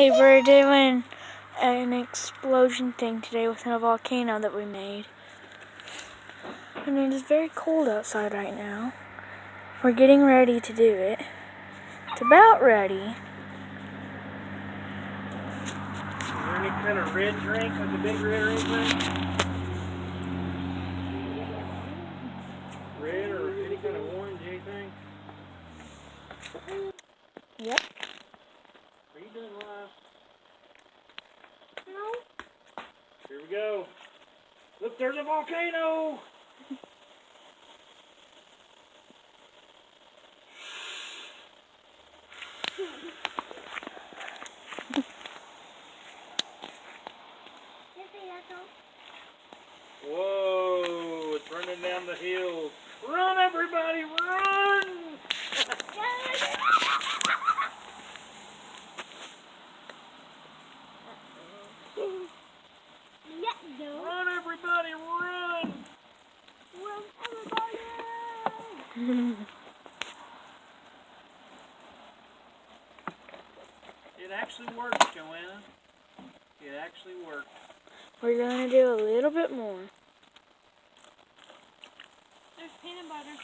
Hey, we're doing an explosion thing today within a volcano that we made. And it is very cold outside right now. We're getting ready to do it. It's about ready. Is there any kind of red drink, like a big red drink? Red or any kind of orange, anything? Yep. Are you doing live? No. Here we go. Look, there's a volcano! Whoa, it's running down the hill. Run, everybody, run! Run, everybody, run! Run, everybody! It actually works, Joanna. It actually works. We're going to do a little bit more. There's peanut butter.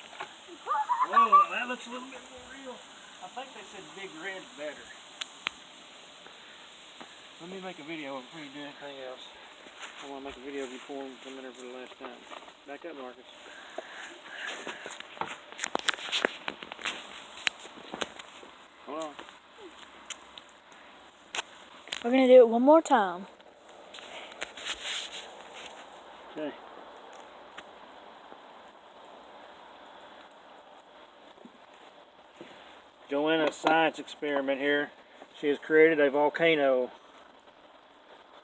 Whoa, that looks a little bit more real. I think they said big red's better. Let me make a video before you do anything else. I want to make a video before we come in here for the last time. Back up, Marcus. Hold on. We're going to do it one more time. Okay. Joanna's science experiment here. She has created a volcano.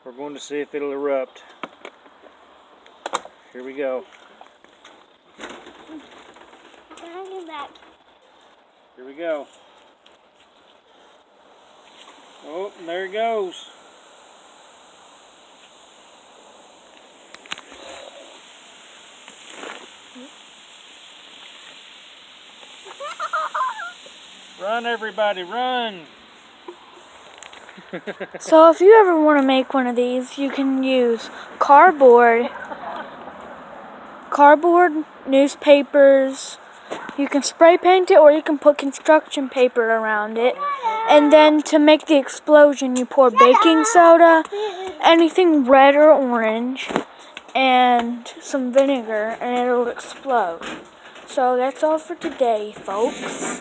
We're going to see if it'll erupt. Here we go. Here we go. Oh, and there it goes. Run, everybody, run! So if you ever want to make one of these, you can use cardboard, newspapers. You can spray paint it, or you can put construction paper around it. And then to make the explosion, you pour baking soda, anything red or orange, and some vinegar, and it'll explode. So that's all for today, folks.